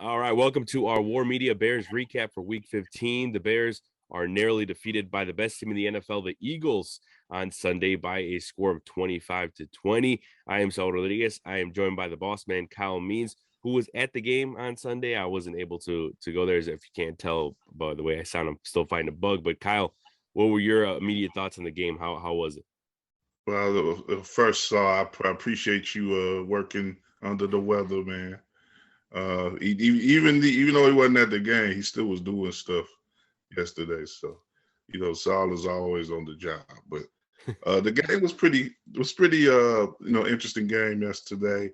All right, welcome to our War Media Bears recap for Week 15. The Bears are narrowly defeated by the best team in the NFL, the Eagles, on Sunday by a score of 25-20. I am Saul Rodriguez. I am joined by the boss man, Kyle Means, who was at the game on Sunday. I wasn't able to go there, as if you can't tell by the way I sound. I'm still fighting a bug. But Kyle, what were your immediate thoughts on the game? How was it? Well, first, Saul, I appreciate you working under the weather, man. Even though he wasn't at the game, he still was doing stuff yesterday. So, Saul is always on the job. But the game was pretty interesting game yesterday.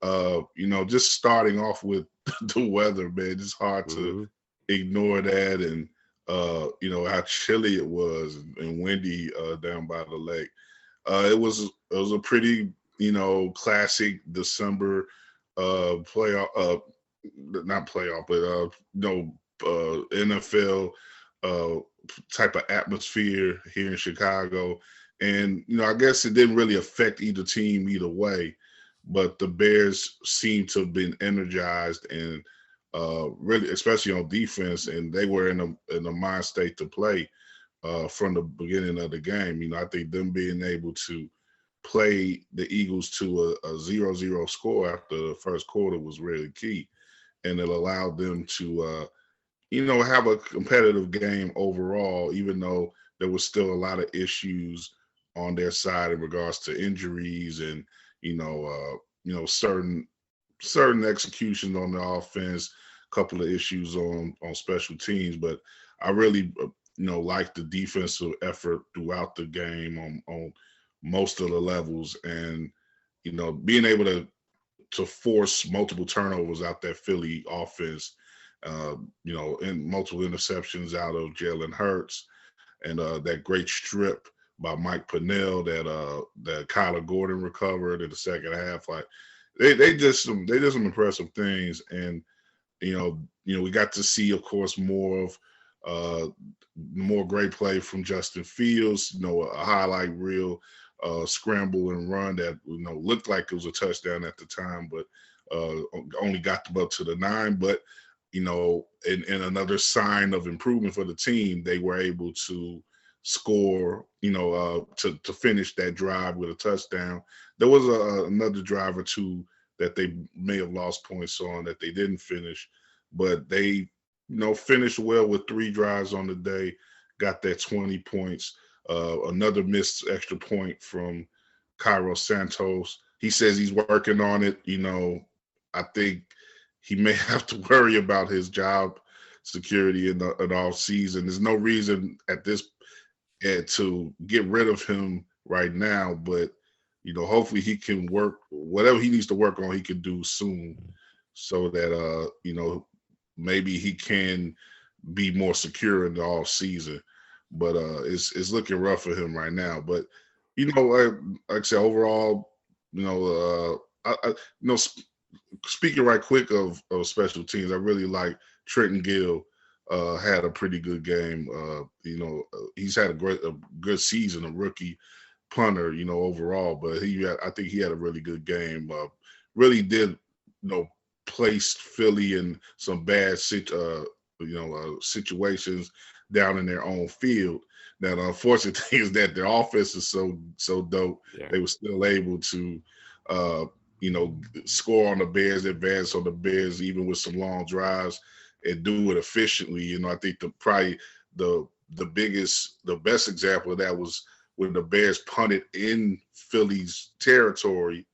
Just starting off with the weather, man, it's hard to Mm-hmm. ignore that, and how chilly it was and windy down by the lake. It was a pretty classic December playoff, not playoff, but NFL uh type of atmosphere here in Chicago. And I guess it didn't really affect either team either way, but the Bears seem to have been energized and really, especially on defense, and they were in a mind state to play from the beginning of the game. I think them being able to play the Eagles to a 0-0 score after the first quarter was really key, and it allowed them to have a competitive game overall, even though there was still a lot of issues on their side in regards to injuries and certain execution on the offense, a couple of issues on special teams. But I really like the defensive effort throughout the game on most of the levels, and being able to force multiple turnovers out that Philly offense, and multiple interceptions out of Jalen Hurts, and that great strip by Mike Pennell that Kyler Gordon recovered in the second half. Like they did some impressive things, and we got to see, of course, uh, more great play from Justin Fields. A highlight reel scramble and run that looked like it was a touchdown at the time, but only got them up to the 9. But in another sign of improvement for the team, they were able to score, to finish that drive with a touchdown. There was another drive or two that they may have lost points on that they didn't finish, but they, finished well with 3 drives on the day, got that 20 points. Another missed extra point from Cairo Santos. He says he's working on it. I think he may have to worry about his job security in all season. There's no reason at this to get rid of him right now, but hopefully he can work whatever he needs to work on. He can do soon, so that maybe he can be more secure in the off season. But it's looking rough for him right now. But like I said, overall, speaking right quick of special teams, I really like Trenton Gill. Had a pretty good game. He's had a good season, a rookie punter, overall. But I think he had a really good game. Really did, place Philly in some bad situations down in their own field. Now, the unfortunate thing is that their offense is so dope. Yeah. They were still able to, uh, score on the Bears, advance on the Bears, even with some long drives, and do it efficiently. I think the best example of that was when the Bears punted in Philly's territory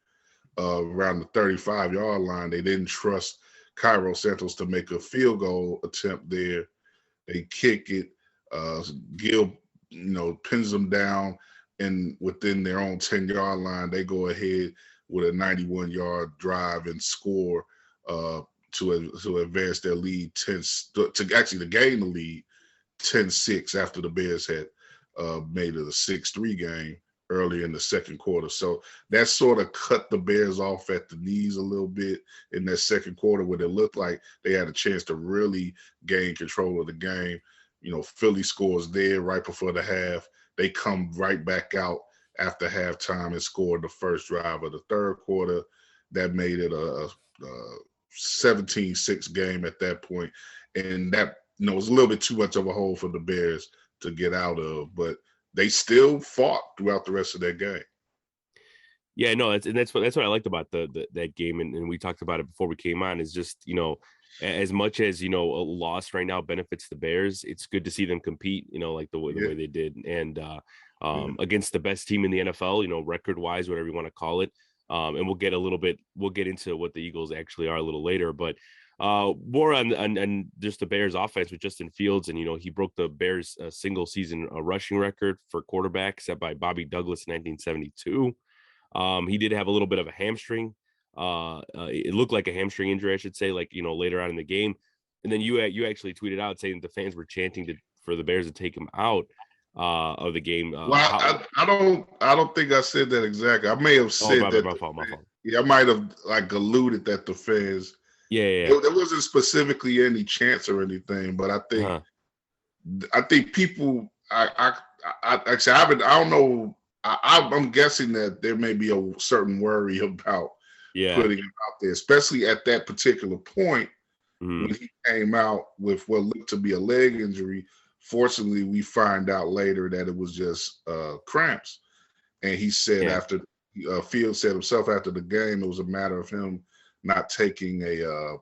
around the 35-yard line. They didn't trust Cairo Santos to make a field goal attempt there. They kick it. Gill, pins them down, and within their own 10-yard line, they go ahead with a 91-yard drive and score to advance their lead to gain the lead 10-6 after the Bears had made it a 6-3 game early in the second quarter. So that sort of cut the Bears off at the knees a little bit in that second quarter, where it looked like they had a chance to really gain control of the game. Philly scores there right before the half. They come right back out after halftime and scored the first drive of the third quarter. That made it a 17-6 game at that point, and that was a little bit too much of a hole for the Bears to get out of. But they still fought throughout the rest of that game. Yeah, no, that's what I liked about that game, and we talked about it before we came on. Is just as much as a loss right now benefits the Bears, it's good to see them compete. Like the way they did, and against the best team in the NFL. Record wise, whatever you want to call it. And we'll get into what the Eagles actually are a little later, but more on just the Bears offense with Justin Fields, and he broke the Bears single season rushing record for quarterback set by Bobby Douglas in 1972. He did have a little bit of a hamstring. It looked like a hamstring injury, I should say, like, later on in the game. And then you actually tweeted out saying the fans were chanting for the Bears to take him out of the game. Well, I don't think I said that exactly. I may have said that. My fault. Yeah, I might have alluded that the fans. Yeah. There wasn't specifically any chance or anything, but I think people. I don't know. I'm guessing that there may be a certain worry about putting him out there, especially at that particular point when he came out with what looked to be a leg injury. Fortunately, we find out later that it was just cramps. And he said after Fields said himself after the game, it was a matter of him not taking a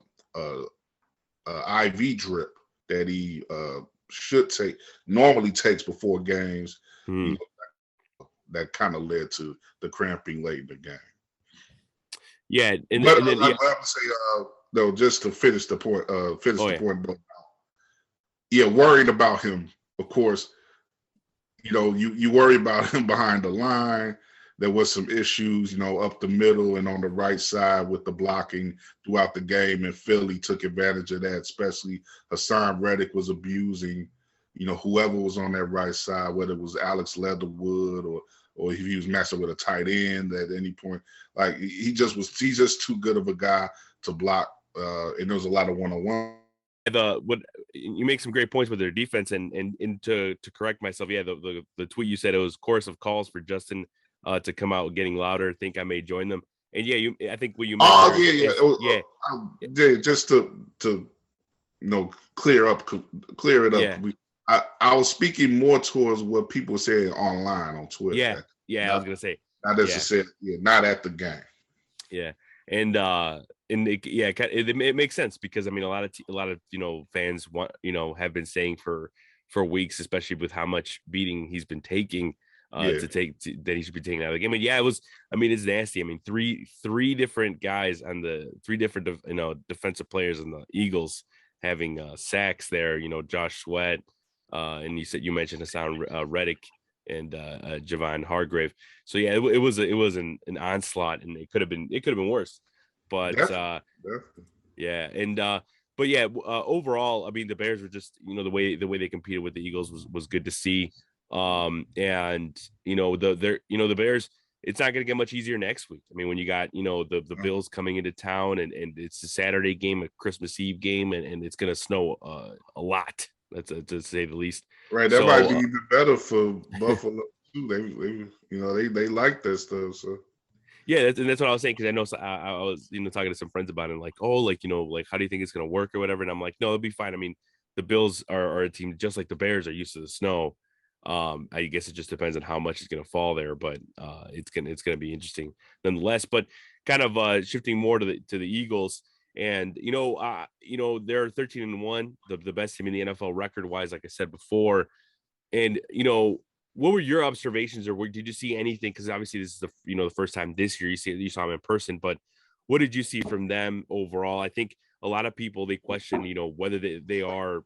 IV drip that he normally takes before games. That kind of led to the cramping late in the game. Yeah, I would say just to finish the point. Worried about him. Of course, you worry about him behind the line. There was some issues, up the middle and on the right side with the blocking throughout the game, and Philly took advantage of that. Especially Hassan Reddick was abusing, whoever was on that right side, whether it was Alex Leatherwood or if he was messing with a tight end at any point. Like he's just too good of a guy to block. And there was a lot of one-on-one. What you make some great points with their defense, and to correct myself, the tweet you said it was chorus of calls for Justin to come out getting louder. Think I may join them, and I think what you meant just to clear it up. I was speaking more towards what people say online on Twitter. I was gonna say not necessarily, not at the game. Yeah, and it makes sense because I mean a lot of fans have been saying for weeks, especially with how much beating he's been taking that he should be taken out of the game. And it's nasty. I mean, three different guys on the three different defensive players in the Eagles having sacks there. Josh Sweat, and you mentioned Hassan Reddick and Javon Hargrave. So it was an onslaught, and it could have been worse. But definitely. Overall, I mean, the Bears were just the way they competed with the Eagles was good to see. The Bears, it's not going to get much easier next week. I mean, when you got the Bills coming into town, and it's a Saturday game, a Christmas Eve game, and it's going to snow a lot. That's to say the least. Right, that might be even better for Buffalo too. They like that stuff. So yeah, that's what I was saying, because I know I was talking to some friends about it, like, how do you think it's going to work or whatever, and I'm like, no, it'll be fine. I mean, the Bills are a team just like the Bears are used to the snow. I guess it just depends on how much is going to fall there, but it's gonna be interesting nonetheless. But kind of shifting more to the Eagles. And they're 13-1, the best team in the NFL record wise, like I said before. And what were your observations, or did you see anything? Because obviously this is the first time this year you saw them in person. But what did you see from them overall? I think a lot of people, they question whether they are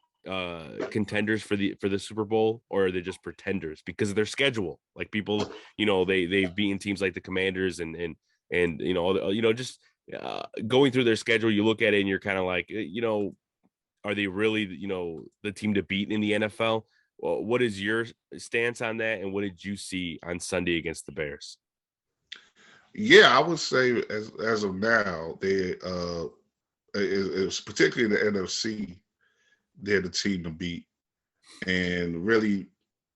contenders for the Super Bowl, or are they just pretenders because of their schedule. Like people, they've beaten teams like the Commanders and just. Going through their schedule, you look at it and you're kind of like, are they really, the team to beat in the NFL? Well, what is your stance on that? And what did you see on Sunday against the Bears? Yeah, I would say as of now, it's particularly the NFC, they're the team to beat. And really,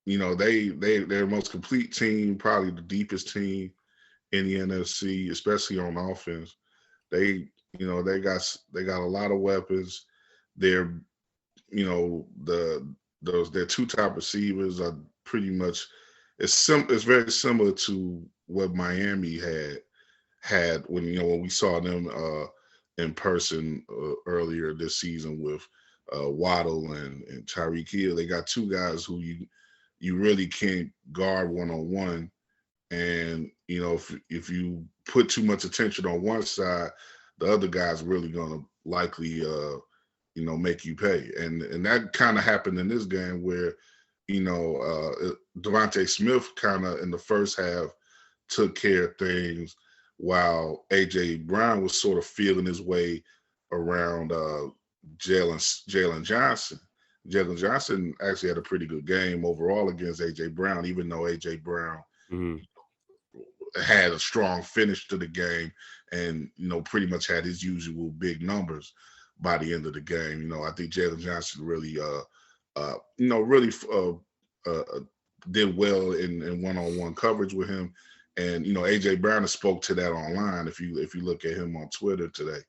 they're the most complete team, probably the deepest team in the NFC, especially on offense. They You know, they got a lot of weapons. They're, you know, their two top receivers are pretty much it's very similar to what Miami had when, you know, when we saw them in person earlier this season with Waddle and Tyreek Hill. They got two guys who you really can't guard one on one, and you know, if you put too much attention on one side, the other guy's really gonna likely you know, make you pay. And that kind of happened in this game where, you know, Devontae Smith kind of in the first half took care of things while AJ Brown was sort of feeling his way around Jalen Johnson. Jalen Johnson actually had a pretty good game overall against AJ Brown, even though AJ Brown Mm-hmm. had a strong finish to the game and, you know, pretty much had his usual big numbers by the end of the game. You know, I think Jalen Johnson really you know, really did well in one-on-one coverage with him. And, you know, AJ Brown has spoke to that online. If you look at him on Twitter today,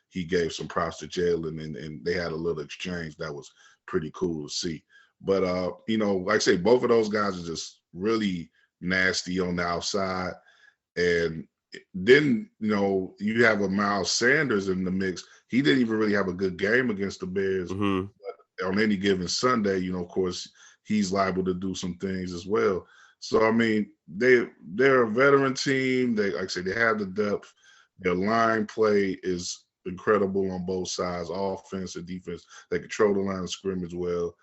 he gave some props to Jalen, and they had a little exchange that was pretty cool to see. But you know, like I say, both of those guys are just really nasty on the outside. And then, you know, you have a Miles Sanders in the mix. He didn't even really have a good game against the Bears. Mm-hmm. But on any given Sunday, you know, of course, he's liable to do some things as well. So I mean, they're a veteran team. They, like I say, they have the depth. Their line play is incredible on both sides, offense and defense. They control the line of scrimmage well.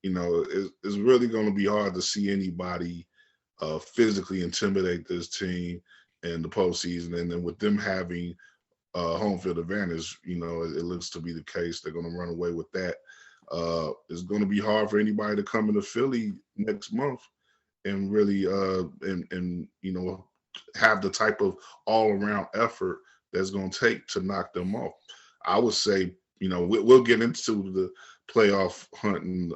You know, it's really going to be hard to see anybody physically intimidate this team in the postseason. And then with them having home field advantage, you know, it looks to be the case. They're going to run away with that. It's going to be hard for anybody to come into Philly next month and really and you know, have the type of all around effort that's going to take to knock them off. I would say, you know, we'll get into the playoff hunting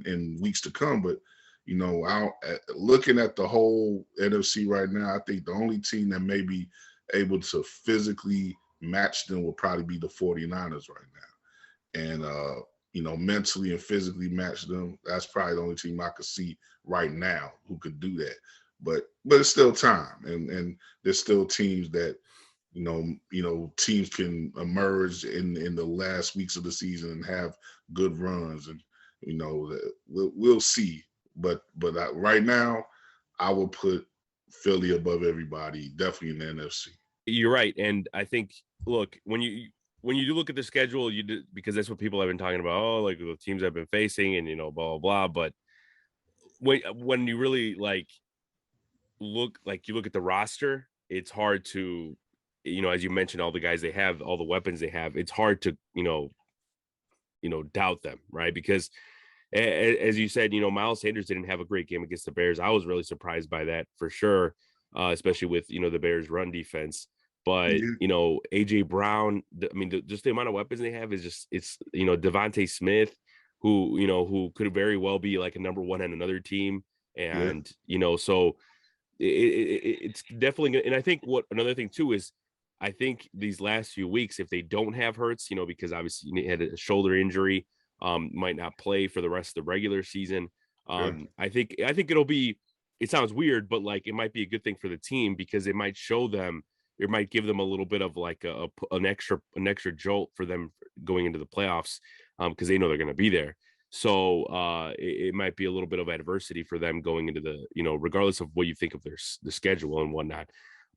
in weeks to come, but you know, looking at the whole NFC right now, I think the only team that may be able to physically match them will probably be the 49ers right now. And you know, mentally and physically match them, that's probably the only team I could see right now who could do that. But it's still time, and there's still teams that, teams can emerge in the last weeks of the season and have good runs, and you know, we'll see. But right now, I will put Philly above everybody, definitely in the NFC. You're right, and I think, look, when you do look at the schedule, you do, because that's what people have been talking about. Oh, like the teams I've been facing, and blah blah blah. But when you really look at the roster, it's hard to, as you mentioned, all the guys they have, all the weapons they have. It's hard to doubt them, right? Because as you said, Miles Sanders didn't have a great game against the Bears. I was really surprised by that for sure, especially with the Bears' run defense. But Yeah. AJ Brown, just the amount of weapons they have is just Devontae Smith, who could very well be like a number one on another team, Yeah. and so it's definitely good. And I think what another thing too is, I think these last few weeks, if they don't have Hurts, because obviously he had a shoulder injury, might not play for the rest of the regular season. Yeah. I think it'll be. It sounds weird, but it might be a good thing for the team, because it might show them. It might give them a little bit of an extra jolt for them going into the playoffs, because they know they're going to be there. So it might be a little bit of adversity for them going into the, regardless of what you think of the schedule and whatnot.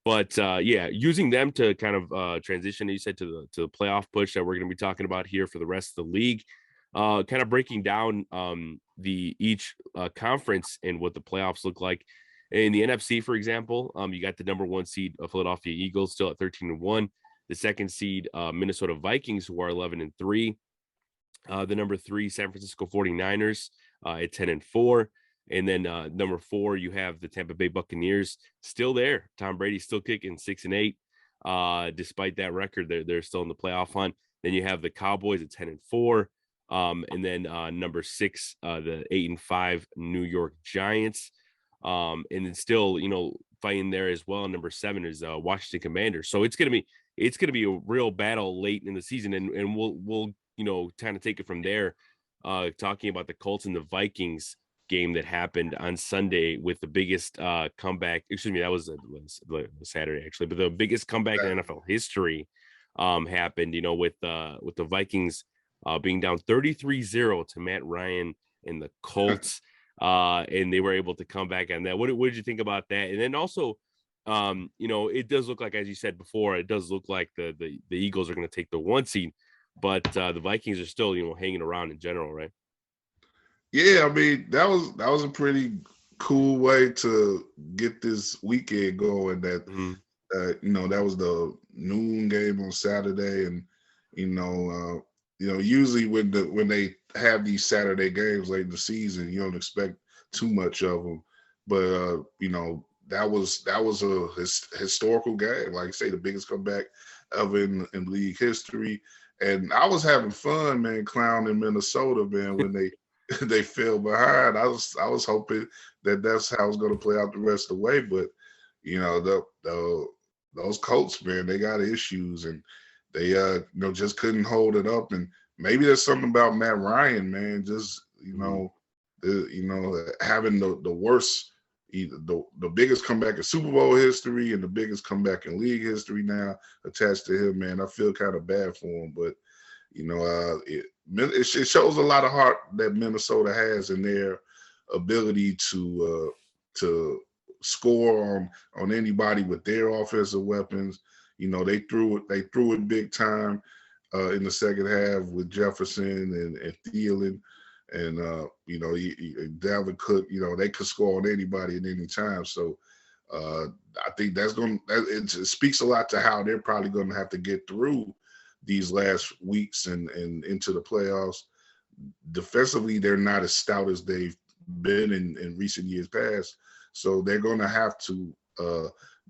But using them to kind of transition, you said, to the playoff push that we're going to be talking about here for the rest of the league, kind of breaking down the each conference and what the playoffs look like. In the NFC, for example, you got the number one seed Philadelphia Eagles still at 13-1. The second seed Minnesota Vikings, who are 11-3. The number 3 San Francisco 49ers at 10-4. And then number 4, you have the Tampa Bay Buccaneers still there. Tom Brady's still kicking 6-8. Despite that record, they're still in the playoff hunt. Then you have the Cowboys at 10-4. And then number 6, the 8-5 New York Giants. And then still, fighting there as well. Number 7 is Washington Commanders. So it's going to be it's going to be a real battle late in the season, and we'll kind of take it from there. Talking about the Colts and the Vikings game that happened on Sunday with the biggest comeback. Excuse me, that was Saturday actually, but the biggest comeback in NFL history happened. With the Vikings being down 33-0 to Matt Ryan and the Colts, and they were able to come back on that. What did you think about that? And then also, it does look like, as you said before, it does look like the Eagles are going to take the 1 seed, but the Vikings are still hanging around in general, right? Yeah, I mean that was a pretty cool way to get this weekend going. That Mm-hmm. that was the noon game on Saturday, and usually when they have these Saturday games late in the season, you don't expect too much of them, but that was a historical game. Like I say, the biggest comeback ever in league history, and I was having fun, man, clowning Minnesota, man, when they they fell behind. I was hoping that that's how it's going to play out the rest of the way, but those Colts, man, they got issues, and they just couldn't hold it up. And maybe there's something about Matt Ryan, man, just having the worst, the biggest comeback in Super Bowl history and the biggest comeback in league history now attached to him, man. I feel kind of bad for him, but it shows a lot of heart that Minnesota has in their ability to score on anybody with their offensive weapons. They threw it big time in the second half with Jefferson and Thielen, and Dalvin Cook. They could score on anybody at any time. So I think it speaks a lot to how they're probably going to have to get through these last weeks and into the playoffs. Defensively, they're not as stout as they've been in recent years past. So they're going to have to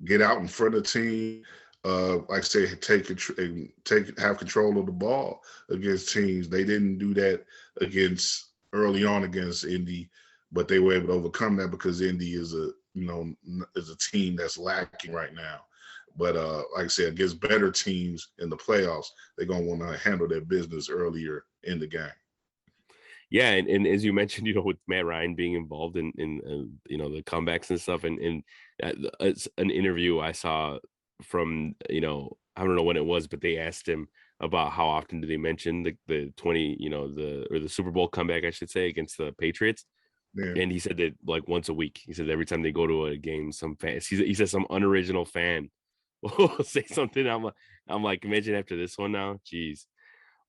get out in front of the team, like I say, have control of the ball against teams. They didn't do that early on against Indy, but they were able to overcome that because Indy is a team that's lacking right now. But like I said, against better teams in the playoffs, they're going to want to handle their business earlier in the game. Yeah, and as you mentioned, with Matt Ryan being involved in the comebacks and stuff, and it's an interview I saw from I don't know when it was, but they asked him about how often do they mention the 20 the Super Bowl comeback, I should say, against the Patriots. Yeah. And he said that like once a week. He said every time they go to a game, some fans. He said some unoriginal fan will say something. I'm like, imagine after this one now, jeez.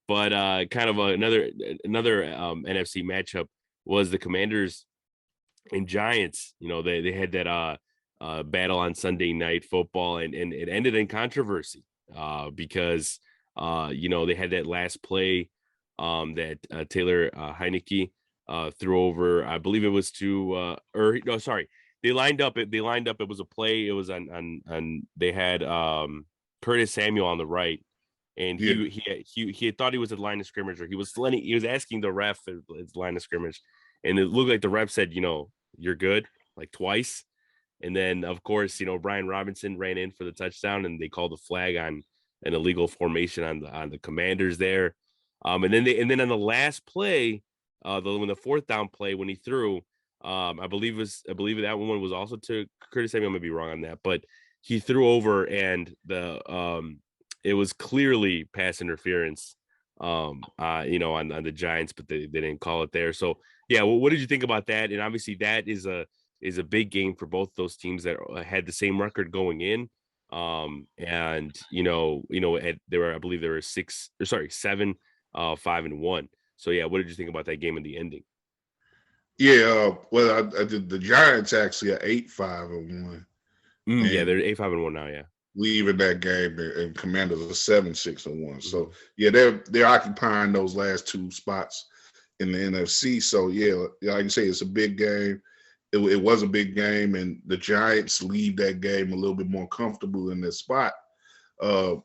But kind of another NFC matchup was the Commanders and Giants. They had that battle on Sunday Night Football, and it ended in controversy because they had that last play that Taylor Heineke threw over. I believe it was they lined up. It was a play. It was on. They had Curtis Samuel on the right. And he thought he was at line of scrimmage, or he was asking the ref at his line of scrimmage, and it looked like the ref said, you're good, like twice. And then of course, Brian Robinson ran in for the touchdown, and they called a flag on an illegal formation on the Commanders there. And then on the last play, when the fourth down play when he threw, I believe that one was also to Curtis Samuel. I may be wrong on that, but he threw over, and it was clearly pass interference, on the Giants, but they didn't call it there. So yeah, what did you think about that? And obviously that is a big game for both those teams that had the same record going in. I believe there were 7, 5-1. So yeah, what did you think about that game and the ending? Yeah, well, I did. The Giants actually are 8-5-1. Yeah, they're 8-5-1 now. Yeah. Leaving that game, and Commanders are 7-6-1. So yeah, they're occupying those last two spots in the NFC. So yeah, like you say, it's a big game. It was a big game, and the Giants leave that game a little bit more comfortable in their spot, than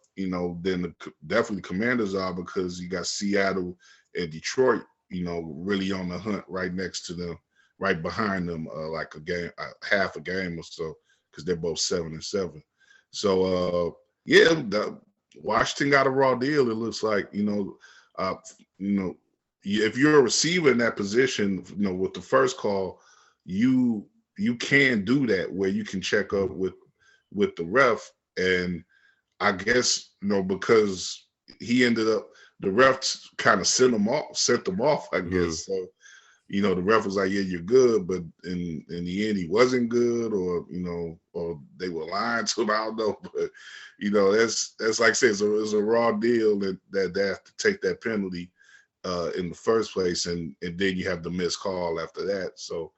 definitely the Commanders are, because you got Seattle and Detroit, really on the hunt right next to them, right behind them, like half a game or so, because they're both 7-7. So yeah, Washington got a raw deal. It looks like, uh, you know, if you're a receiver in that position, with the first call, you you can do that where you can check up with the ref. And I guess, because he ended up, the refs kind of sent them off, I Mm-hmm. guess. So, the ref was like, yeah, you're good, but in the end he wasn't good, or they were lying to him. I don't know. But that's like I said, it's a raw deal that they have to take that penalty in the first place, and then you have the missed call after that. So,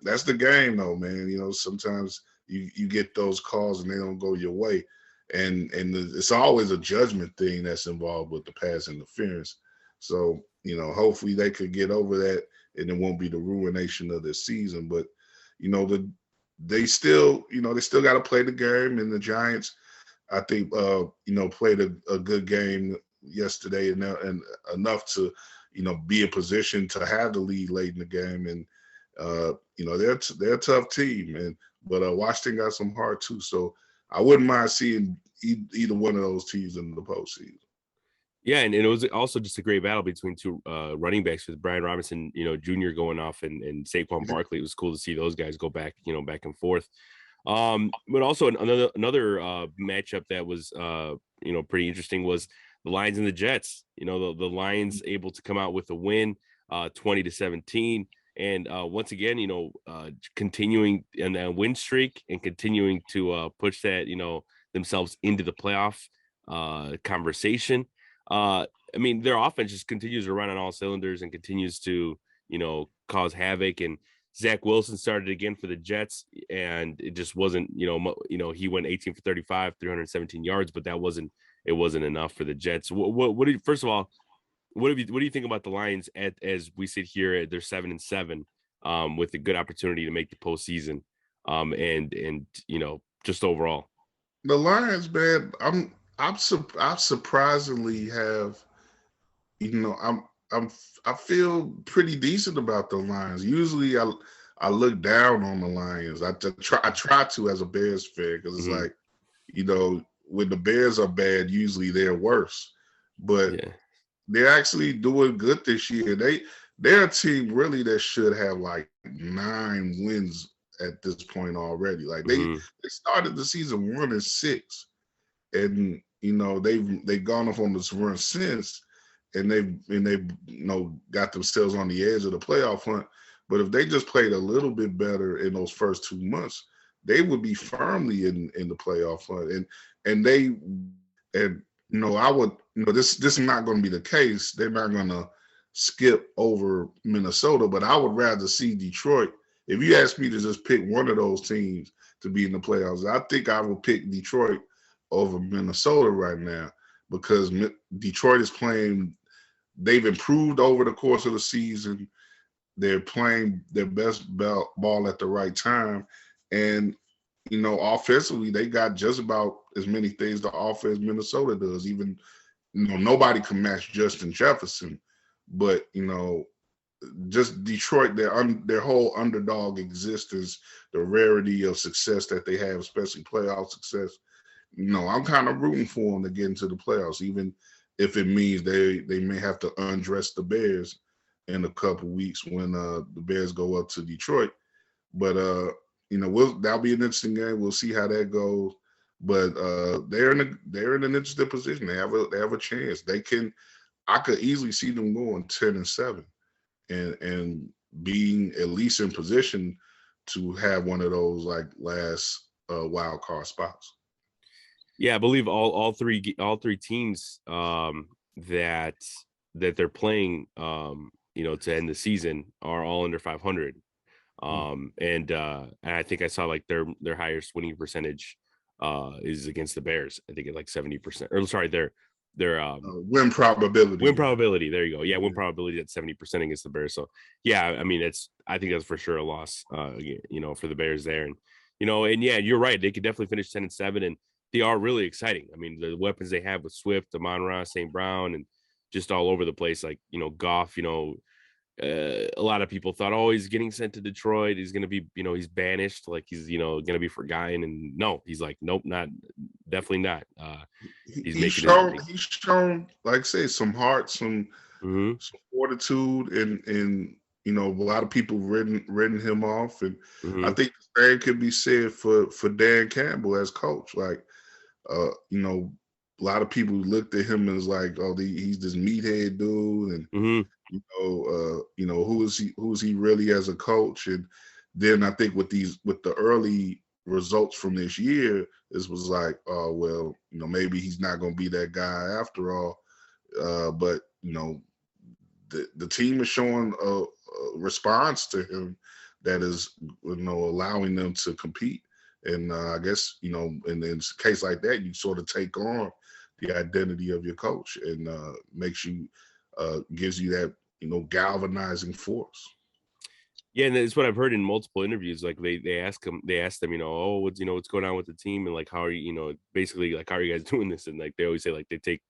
that's the game though, man. Sometimes you get those calls and they don't go your way. And it's always a judgment thing that's involved with the pass interference. So, hopefully they could get over that and it won't be the ruination of their season. But, they still got to play the game. And the Giants, I think, played a good game yesterday, and enough to, be in position to have the lead late in the game. And they're a tough team, but Washington got some heart too. So I wouldn't mind seeing either one of those teams in the postseason. Yeah, and it was also just a great battle between two running backs with Brian Robinson, Jr. going off and Saquon Barkley. It was cool to see those guys go back, back and forth. But also another matchup that was pretty interesting was the Lions and the Jets. The Lions able to come out with a win, 20-17. And once again, continuing in that win streak and continuing to push that, themselves into the playoff conversation. I mean, their offense just continues to run on all cylinders and continues to, cause havoc. And Zach Wilson started again for the Jets, and it just wasn't, he went 18 for 35, 317 yards, but it wasn't enough for the Jets. What did, first of all, what do you think about the Lions as we sit here? They're 7-7, with a good opportunity to make the postseason, and just overall. The Lions, man, I surprisingly have, I feel pretty decent about the Lions. Usually I look down on the Lions. I try to, as a Bears fan, because it's Mm-hmm. like, when the Bears are bad, usually they're worse. But Yeah. they're actually doing good this year. They're a team really that should have like 9 wins at this point already. Like Mm-hmm. they started the season 1-6, and they've gone off on this run since, and they've got themselves on the edge of the playoff hunt. But if they just played a little bit better in those first 2 months, they would be firmly in the playoff hunt. And they and I would, this is not going to be the case. They're not going to skip over Minnesota, but I would rather see Detroit. If you ask me to just pick one of those teams to be in the playoffs, I think I would pick Detroit over Minnesota right now, because Detroit is playing. They've improved over the course of the season. They're playing their best ball at the right time, and offensively, they got just about as many things to offer as Minnesota does. Even nobody can match Justin Jefferson, but just Detroit, their whole underdog existence, the rarity of success that they have, especially playoff success. I'm kind of rooting for them to get into the playoffs, even if it means they may have to undress the Bears in a couple weeks when the Bears go up to Detroit. But that'll be an interesting game. We'll see how that goes. But they're in an interesting position. They have a chance. I could easily see them going 10-7, and being at least in position to have one of those like last wild card spots. Yeah, I believe all three teams that they're playing to end the season are all under 500. And I think I saw like their highest winning percentage is against the Bears. I think it's like 70%. Or sorry, their Win probability. win probability. There you go. Yeah, win probability at 70% against the Bears. So yeah, I mean I think that's for sure a loss for the Bears there. And yeah, you're right. They could definitely finish 10-7, and they are really exciting. I mean, the weapons they have with Swift, Amon-Ra, St. Brown, and just all over the place, like Goff, a lot of people thought, oh, he's getting sent to Detroit. He's going to be, he's banished. Like he's, going to be forgotten. And no, he's like, nope, definitely not. He's He's making his. shown, like I say, some heart, some Mm-hmm. fortitude, and a lot of people written him off, and I Mm-hmm. think the same could be said for Dan Campbell as coach. Like, a lot of people looked at him as like, oh, he's this meathead dude, and Mm-hmm. who is he really as a coach? And then I think with the early results from this year, this was like, oh well, maybe he's not going to be that guy after all. But the team is showing a response to him that is allowing them to compete. And I guess in a case like that, you sort of take on the identity of your coach, and makes you gives you that galvanizing force. Yeah, and it's what I've heard in multiple interviews. Like they ask them, oh, what's going on with the team, and like how are you, basically like how are you guys doing this? And like they always say like they take,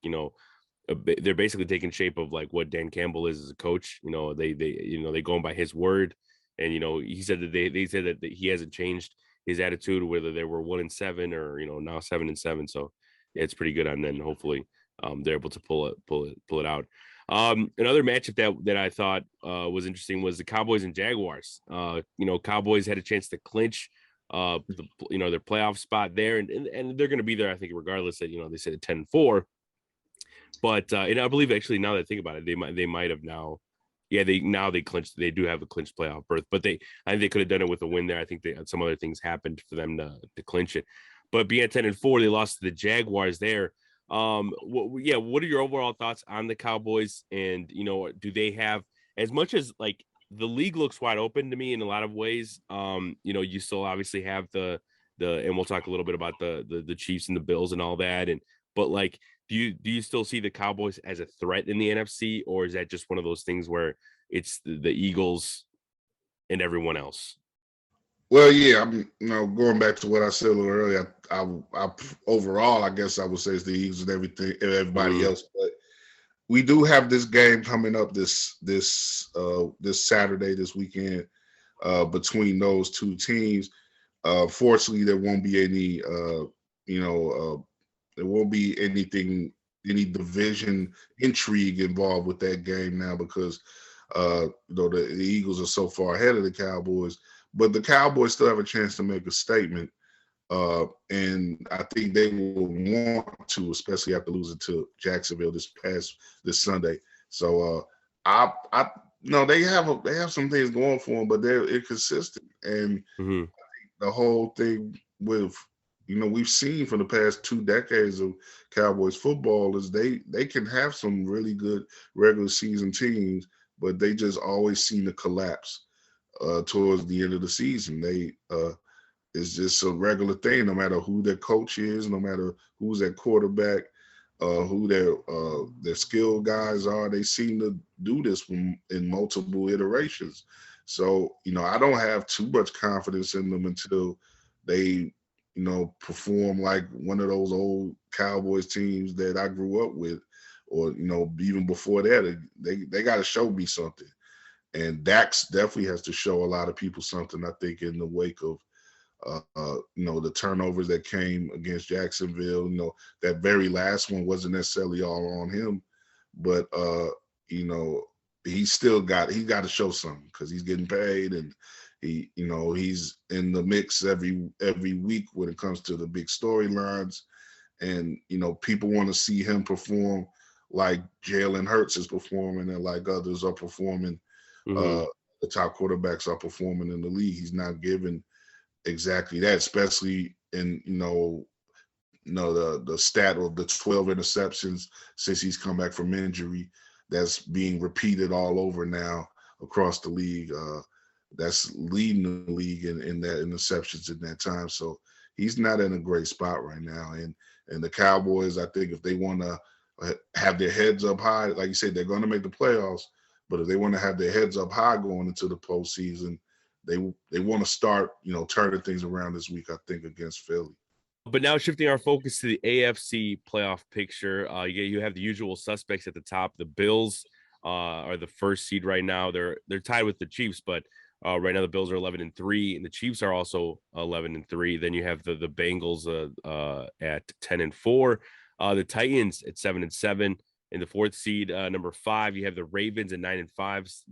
they're basically taking shape of like what Dan Campbell is as a coach. They go by his word, and he said that they said that he hasn't changed his attitude, whether they were 1-7 or now 7-7. So yeah, it's pretty good on them. Hopefully, they're able to pull it out. Another matchup that I thought was interesting was the Cowboys and Jaguars. Cowboys had a chance to clinch their playoff spot there, and they're going to be there, I think, regardless. That they said 10-4. But and I believe actually now that I think about it, they might have now, yeah, they clinched. They do have a clinched playoff berth, but I think they could have done it with a win there. I think some other things happened for them to clinch it. But being at 10-4, they lost to the Jaguars there. What are your overall thoughts on the Cowboys? And do they have, as much as like the league looks wide open to me in a lot of ways? You still obviously have the and we'll talk a little bit about the Chiefs and the Bills and all that. But like, do you still see the Cowboys as a threat in the NFC, or is that just one of those things where it's the Eagles and everyone else? Well, yeah, I'm going back to what I said a little earlier. I overall, I guess I would say it's the Eagles and everybody else, but we do have this game coming up this Saturday, this weekend, between those two teams. Fortunately, there won't be there won't be any division intrigue involved with that game now, because the Eagles are so far ahead of the Cowboys, but the Cowboys still have a chance to make a statement. And I think they will want to, especially after losing to Jacksonville this Sunday. So I they have some things going for them, but they're inconsistent. And the whole thing with we've seen for the past 2 decades of Cowboys football is they can have some really good regular season teams, but they just always seem to collapse towards the end of the season. It's just a regular thing, no matter who their coach is, no matter who's at quarterback, who their skilled guys are. They seem to do this in multiple iterations. So, I don't have too much confidence in them until they, perform like one of those old Cowboys teams that I grew up with, or, even before that. They got to show me something. And Dax definitely has to show a lot of people something, I think, in the wake of the turnovers that came against Jacksonville. That very last one wasn't necessarily all on him, but he's got to show something, because he's getting paid, and he's in the mix every week when it comes to the big storylines. And people want to see him perform like Jalen Hurts is performing, and like others are performing. The top quarterbacks are performing in the league. He's not given exactly that, especially in the stat of the 12 interceptions since he's come back from injury. That's being repeated all over now across the league. That's leading the league in that interceptions in that time. So he's not in a great spot right now. And the Cowboys, I think, if they want to have their heads up high, like you said, they're going to make the playoffs. But if they want to have their heads up high going into the postseason, they want to start, turning things around this week, I think, against Philly. But now shifting our focus to the AFC playoff picture, you have the usual suspects at the top. The Bills are the first seed right now. They're tied with the Chiefs, but right now the Bills are 11-3, and the Chiefs are also 11-3. Then you have the Bengals at 10-4, the Titans at 7-7. In the fourth seed, number 5, you have the Ravens at 9-5,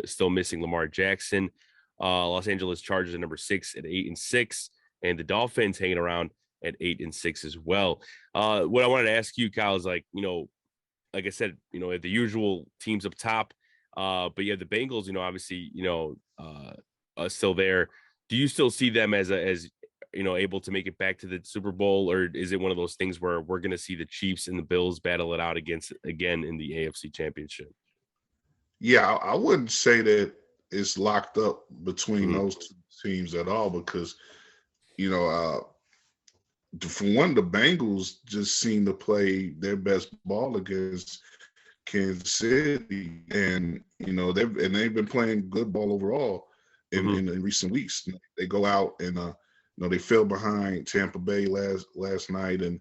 still missing Lamar Jackson. Los Angeles Chargers at number 6 at 8-6, and the Dolphins hanging around at 8-6 as well. What I wanted to ask you, Kyle, is like I said, the usual teams up top, but you have the Bengals. Obviously, still there. Do you still see them as able to make it back to the Super Bowl, or is it one of those things where we're going to see the Chiefs and the Bills battle it out again in the AFC Championship? Yeah, I wouldn't say that it's locked up between Mm-hmm. those two teams at all because you know, for one, the Bengals just seem to play their best ball against Kansas City, and they've been playing good ball overall Mm-hmm. in recent weeks. They go out and they fell behind Tampa Bay last night and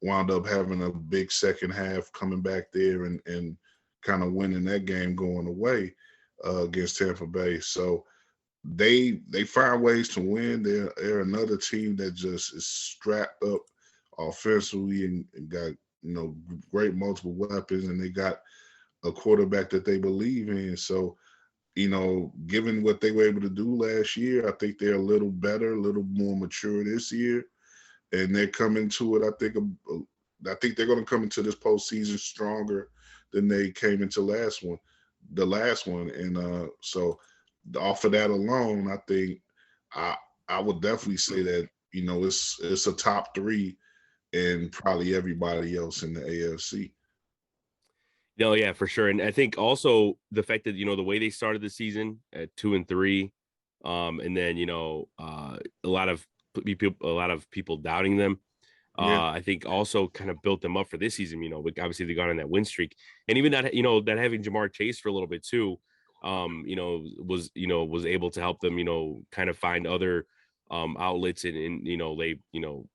wound up having a big second half coming back there and kind of winning that game going away against Tampa Bay. So they find ways to win. They're another team that just is strapped up offensively and got great multiple weapons, and they got a quarterback that they believe in. So given what they were able to do last year, I think they're a little better, a little more mature this year, and they're coming to it. I think they're going to come into this postseason stronger than they came into the last one, and so off of that alone, I think I I would definitely say that it's a top three and probably everybody else in the AFC. No, yeah, for sure. And I think also the fact that, the way they started the season at 2-3, and then, a lot of people doubting them. Yeah, I think also kind of built them up for this season, obviously they got on that win streak, and even that having Jamar Chase for a little bit too, was able to help them, kind of find other outlets, and they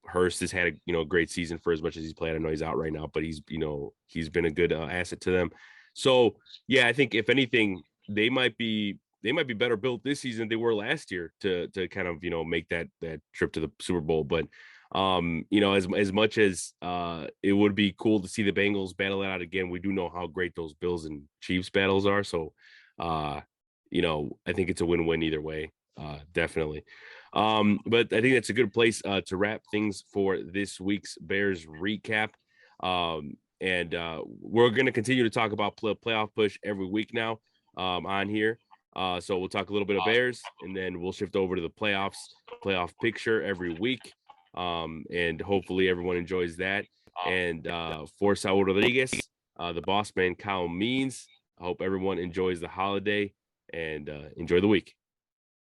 Hurst has had a great season for as much as he's played. I know he's out right now, but he's been a good asset to them. So yeah, I think if anything, they might be better built this season than they were last year to kind of make that trip to the Super Bowl. But as much as it would be cool to see the Bengals battle it out again, we do know how great those Bills and Chiefs battles are. So uh I think it's a win-win either way. Definitely. But I think that's a good place to wrap things for this week's Bears recap. And we're going to continue to talk about playoff push every week now on here. So we'll talk a little bit of Bears, and then we'll shift over to the playoff picture every week. And hopefully everyone enjoys that. And for Saul Rodriguez, the boss man, Kyle Means, I hope everyone enjoys the holiday and enjoy the week.